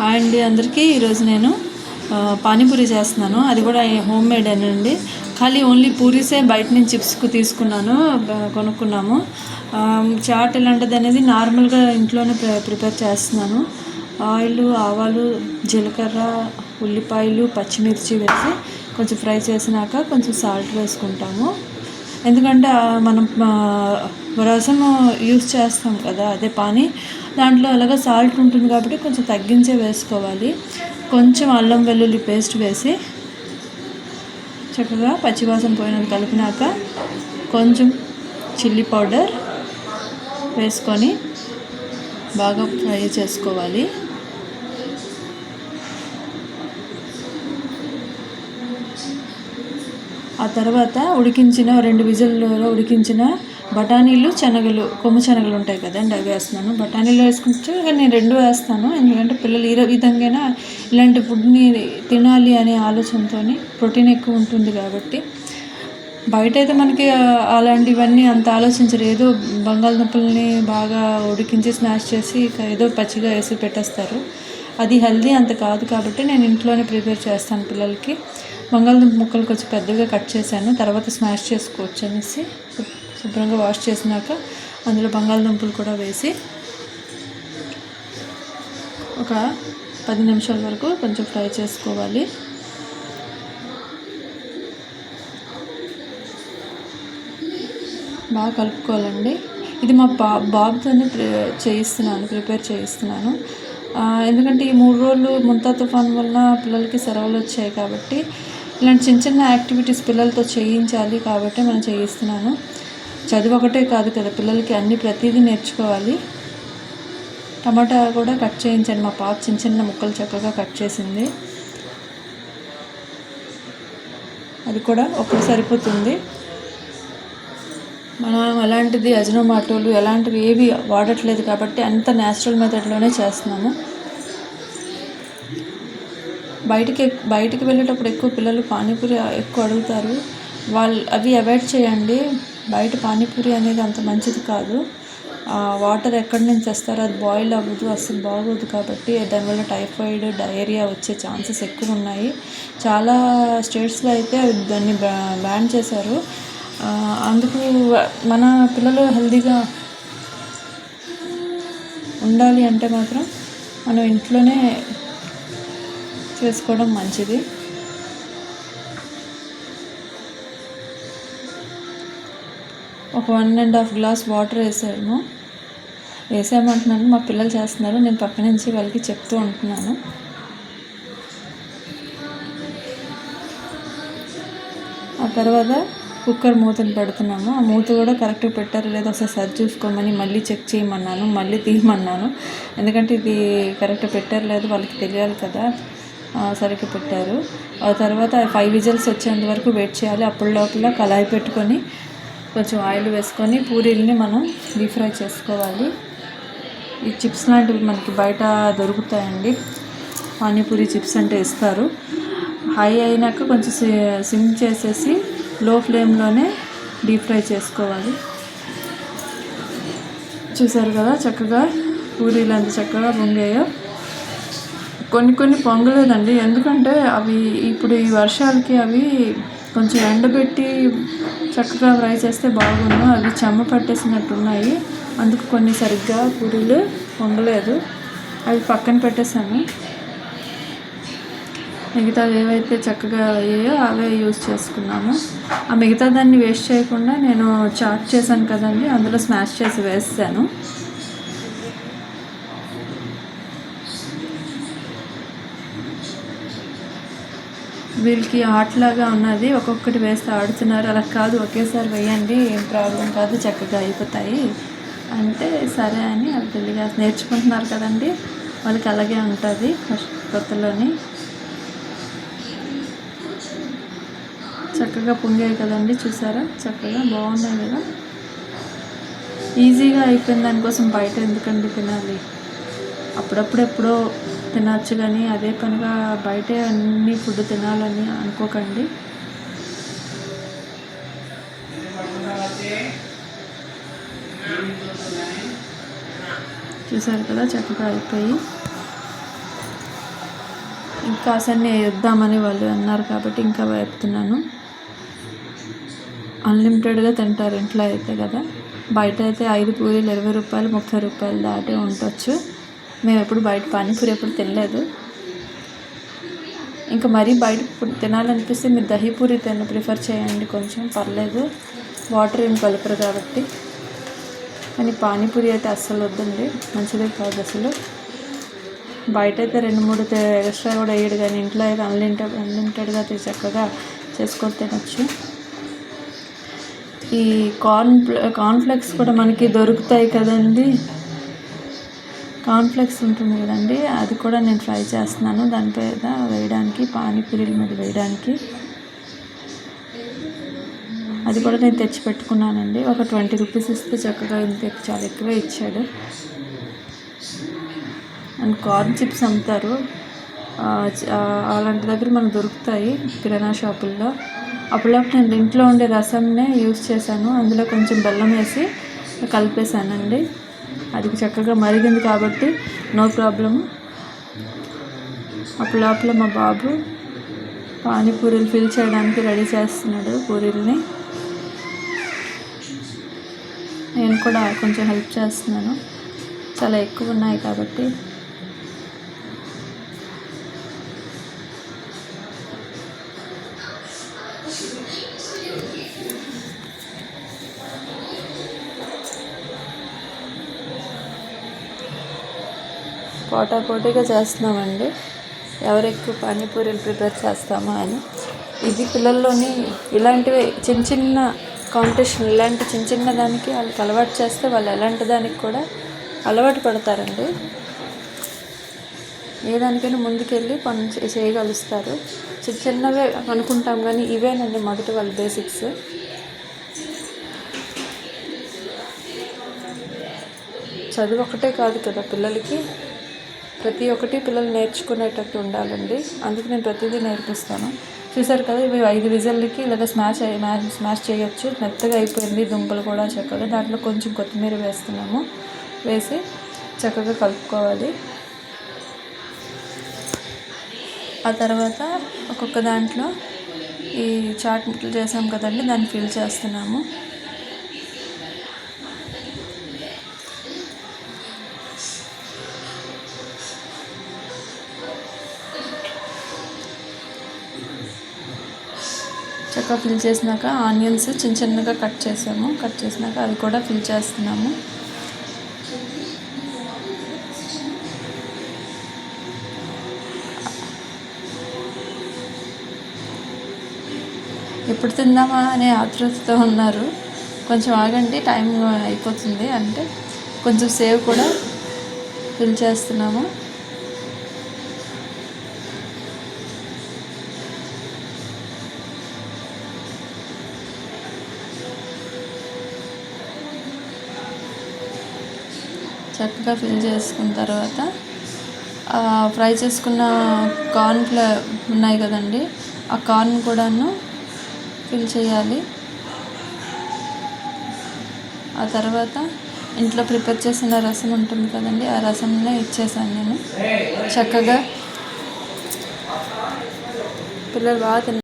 Hi అండి అందరికీ. ఈరోజు నేను పానీపూరి చేస్తున్నాను. అది కూడా హోమ్ మేడ్ అండి. ఖాళీ ఓన్లీ పూరీసే బయట నుంచి చిప్స్కు తీసుకున్నాను, కొనుక్కున్నాము. చాట్ ఎలాంటిది అనేది నార్మల్గా ఇంట్లోనే ప్రిపేర్ చేస్తున్నాను. ఆయిల్, ఆవాలు, జీలకర్ర, ఉల్లిపాయలు, పచ్చిమిర్చి వేసి కొంచెం ఫ్రై చేసినాక కొంచెం సాల్ట్ వేసుకుంటాము. ఎందుకంటే మనం రసం యూస్ చేస్తాం కదా, అదే పానీ, దాంట్లో అలాగా సాల్ట్ ఉంటుంది కాబట్టి కొంచెం తగ్గించే వేసుకోవాలి. కొంచెం అల్లం వెల్లుల్లి పేస్ట్ వేసి చక్కగా పచ్చివాసన పోయినది కలిపినాక కొంచెం చిల్లీ పౌడర్ వేసుకొని బాగా ఫ్రై చేసుకోవాలి. ఆ తర్వాత ఉడికించిన 2 విజిల్లో ఉడికించిన బఠానీలు, శనగలు, కొమ్ము శనగలు ఉంటాయి కదండి, అవి వేస్తున్నాను. బఠానీలు వేసుకుంటే నేను 2 వేస్తాను. ఎందుకంటే పిల్లలు ఈ విధంగా ఇలాంటి ఫుడ్ని తినాలి అనే ఆలోచనతో, ప్రోటీన్ ఎక్కువ ఉంటుంది కాబట్టి. బయట అయితే మనకి అలాంటివన్నీ అంత ఆలోచించరు. ఏదో బంగాళదుంపల్ని బాగా ఉడికించి స్మాష్ చేసి ఏదో పచ్చిగా వేసి పెట్టేస్తారు. అది హెల్దీ అంత కాదు కాబట్టి నేను ఇంట్లోనే ప్రిపేర్ చేస్తాను పిల్లలకి. బంగాళదుంప ముక్కలు కొంచెం పెద్దగా కట్ చేశాను, తర్వాత స్మాష్ చేసుకోవచ్చు అనేసి శుభ్రంగా వాష్ చేసినాక అందులో బంగాళదుంపలు కూడా వేసి ఒక 10 నిమిషాల వరకు కొంచెం ఫ్రై చేసుకోవాలి. బాగా కలుపుకోవాలండి. ఇది మా బాబుతోనే ప్రిపేర్ చేయిస్తున్నాను. ఎందుకంటే ఈ 3 రోజులు ముంతా తుఫాన్ వలన పిల్లలకి సెలవులు వచ్చాయి కాబట్టి ఇలాంటి చిన్న చిన్న యాక్టివిటీస్ పిల్లలతో చేయించాలి కాబట్టి మనం చేయిస్తున్నాను. చదువు ఒకటే కాదు కదా, పిల్లలకి ప్రతిదీ నేర్చుకోవాలి. టమాటా కూడా కట్ చేయించండి. మా పాప చిన్న చిన్న ముక్కలు చక్కగా కట్ చేసింది. అది కూడా ఒకటి సరిపోతుంది. మనం అలాంటిది అజినోమోటోలు ఎలాంటివి ఏవి వాడట్లేదు కాబట్టి అంత న్యాచురల్ మెథడ్లోనే చేస్తున్నాము. బయటికి వెళ్ళేటప్పుడు ఎక్కువ పిల్లలు పానీపూరి ఎక్కువ అడుగుతారు. అవి అవాయిడ్ చేయండి. బయట పానీపూరి అనేది అంత మంచిది కాదు. వాటర్ ఎక్కడి నుంచి తెస్తారో అది బాయిల్ అవ్వదు, అస్సలు బాగోదు. కాబట్టి దానివల్ల టైఫాయిడ్, డయేరియా వచ్చే ఛాన్సెస్ ఎక్కువ ఉన్నాయి. చాలా స్టేట్స్లో అయితే దాన్ని బ్యాన్ చేశారు. అందుకు మన పిల్లలు హెల్తీగా ఉండాలి అంటే మాత్రం మనం ఇంట్లోనే చేసుకోవడం మంచిది. ఒక 1.5 గ్లాస్ వాటర్ వేసామంటున్నాను. మా పిల్లలు చేస్తున్నారు, నేను పక్క నుంచి వాళ్ళకి చెప్తూ ఉంటున్నాను. ఆ తర్వాత కుక్కర్ మూతను పెడుతున్నాము. ఆ మూత కూడా కరెక్ట్గా పెట్టారు లేదా ఒకసారి సరి చూసుకోమని మళ్ళీ చెక్ చేయమన్నాను, మళ్ళీ తీయమన్నాను. ఎందుకంటే ఇది కరెక్ట్గా పెట్టారు లేదు వాళ్ళకి తెలియాలి కదా. సరిగ్గా పెట్టారు. ఆ తర్వాత 5 విజిల్స్ వచ్చేంత వరకు వెయిట్ చేయాలి. అప్పుడు లోపల కళాయి పెట్టుకొని కొంచెం ఆయిల్ వేసుకొని పూరీల్ని మనం డీప్ ఫ్రై చేసుకోవాలి. ఈ చిప్స్ లాంటివి మనకి బయట దొరుకుతాయండి. పానీపూరి చిప్స్ అంటే ఇస్తారు. హై అయినాక కొంచెం సిమ్ చేసేసి లో ఫ్లేమ్లోనే డీప్ ఫ్రై చేసుకోవాలి. చూసారు కదా చక్కగా పూరీలు ఎంత చక్కగా పొంగాయో. కొన్ని పొంగలేదండి, ఎందుకంటే అవి ఇప్పుడు ఈ వర్షాలకి అవి కొంచెం ఎండబెట్టి చక్కగా ఫ్రై చేస్తే బాగుండు. అవి చెమ్మ పట్టేసినట్టున్నాయి, అందుకు కొన్ని సరిగ్గా పూరీలు పొంగలేదు. అవి పక్కన పెట్టేసాను. మిగతా ఏవైతే చక్కగా అయ్యాయో అవే యూజ్ చేసుకున్నాము. ఆ మిగతా దాన్ని వేస్ట్ చేయకుండా నేను చాట్ చేశాను కదండి, అందులో స్మాష్ చేసి వేసాను. వీళ్ళకి ఆటలాగా ఉన్నది, ఒక్కొక్కటి వేస్తే ఆడుతున్నారు. అలా కాదు, ఒకేసారి వేయండి, ఏం ప్రాబ్లం కాదు, చక్కగా అయిపోతాయి అంటే సరే అని అది తెలియగా నేర్చుకుంటున్నారు కదండి, వాళ్ళకి అలాగే ఉంటుంది కొత్తలోని. చక్కగా పొంగాయి కదండి, చూసారా చక్కగా బాగున్నాయి కదా. ఈజీగా అయిపోయింది, దానికోసం బయట ఎందుకండి తినాలి, అప్పుడప్పుడు ఎప్పుడో తినచ్చు. కానీ అదే పనిగా బయటే అన్ని ఫుడ్ తినాలని అనుకోకండి. చూసారు కదా చక్కగా అయిపోయి. ఇంకా అసలు వేద్దామని వాళ్ళు అన్నారు కాబట్టి ఇంకా వేపుతున్నాను. అన్లిమిటెడ్గా తింటారు ఇంట్లో అయితే కదా. బయట అయితే 5 పూరీలు 20 రూపాయలు 30 రూపాయలు దాటి ఉండొచ్చు. మేము ఎప్పుడు బయట పానీపూరి ఎప్పుడు తినలేదు. ఇంకా మరీ బయట తినాలనిపిస్తే మీరు దహీపూరి ప్రిఫర్ చేయండి, కొంచెం పర్లేదు, వాటర్ ఏం కలపరు కాబట్టి. కానీ పానీపూరి అయితే అస్సలు వద్దండి, మంచిదే కాదు అసలు. బయట అయితే 2-3 ఎక్స్ట్రా కూడా వేయడు, కానీ ఇంట్లో అయితే అన్లిమిటెడ్గా చక్కగా చేసుకొని తినచ్చు. ఈ కార్న్ఫ్లెక్స్ కూడా మనకి దొరుకుతాయి కదండి, కార్న్ఫ్లెక్స్ ఉంటుంది కదండి, అది కూడా నేను ట్రై చేస్తున్నాను దాని మీద వేయడానికి, పానీపూరీల మీద వేయడానికి. అది కూడా నేను తెచ్చి పెట్టుకున్నానండి. ఒక 20 రూపీస్ ఇస్తే చక్కగా చాలా ఎక్కువే ఇచ్చాడు. అండ్ కార్న్ చిప్స్ అమ్ముతారు, అలాంటి దగ్గర మనకు దొరుకుతాయి కిరాణా షాపుల్లో. అప్పుడప్పుడు నేను ఇంట్లో ఉండే రసంనే యూస్ చేశాను, అందులో కొంచెం బెల్లం వేసి కలిపేశానండి. అది చక్కగా మరిగింది కాబట్టి నో ప్రాబ్లమ్. అప్పుడప్పుడు మా బాబు పానీపూరీలు ఫిల్ చేయడానికి రెడీ చేస్తున్నాడు పూరీల్ని. నేను కూడా కొంచెం హెల్ప్ చేస్తున్నాను, చాలా ఎక్కువ ఉన్నాయి కాబట్టి. పోటాపోటీగా చేస్తున్నామండి, ఎవరు ఎక్కువ పానీపూరీలు ప్రిపేర్ చేస్తామా అని. ఇది పిల్లల్లోని ఇలాంటివి చిన్న కాంపిటీషన్, ఇలాంటి చిన్న దానికి వాళ్ళకి అలవాటు చేస్తే వాళ్ళు ఎలాంటి దానికి కూడా అలవాటు పడతారండి. ఏ దానికైనా ముందుకెళ్ళి పని చేయగలుస్తారు. చిన్నవే అనుకుంటాం కానీ ఇవేనండి మొదటి వాళ్ళ బేసిక్స్. చదువు ఒకటే కాదు కదా పిల్లలకి, ప్రతి ఒక్కటి పిల్లలు నేర్చుకునేటట్టు ఉండాలండి. అందుకు నేను ప్రతిదీ నేర్పిస్తాను. చూసారు కదా, ఇవి 5 విజిల్కి ఇలాగ స్మాష్ చేయొచ్చు. మెత్తగా అయిపోయింది దుంపలు కూడా చక్కగా. దాంట్లో కొంచెం కొత్తిమీర వేస్తున్నాము, వేసి చక్కగా కలుపుకోవాలి. ఆ తర్వాత ఒక్కొక్క దాంట్లో ఈ చాట్ ముక్కలు చేసాం కదండి, దాన్ని ఫిల్ చేస్తున్నాము. చక్కగా ఫిల్ చేసినాక ఆనియన్స్ చిన్నగా కట్ చేసినాక అవి కూడా ఫిల్ చేస్తున్నాము. ఎప్పుడు తిందామా అనే ఆతృతతో ఉన్నారు. కొంచెం ఆగండి, టైం అయిపోతుంది అంటే కొంచెం సేవ్ కూడా ఫిల్ చేస్తున్నాము. చక్కగా ఫిల్ చేసుకున్న తర్వాత ఫ్రై చేసుకున్న కార్న్ ఉన్నాయి కదండి, ఆ కార్న్ కూడాను ఫిల్ చేయాలి. ఆ తర్వాత ఇంట్లో ప్రిపేర్ చేసిన రసం ఉంటుంది కదండి, ఆ రసంలో ఇచ్చేసాను నేను. చక్కగా పిల్లలు బాగా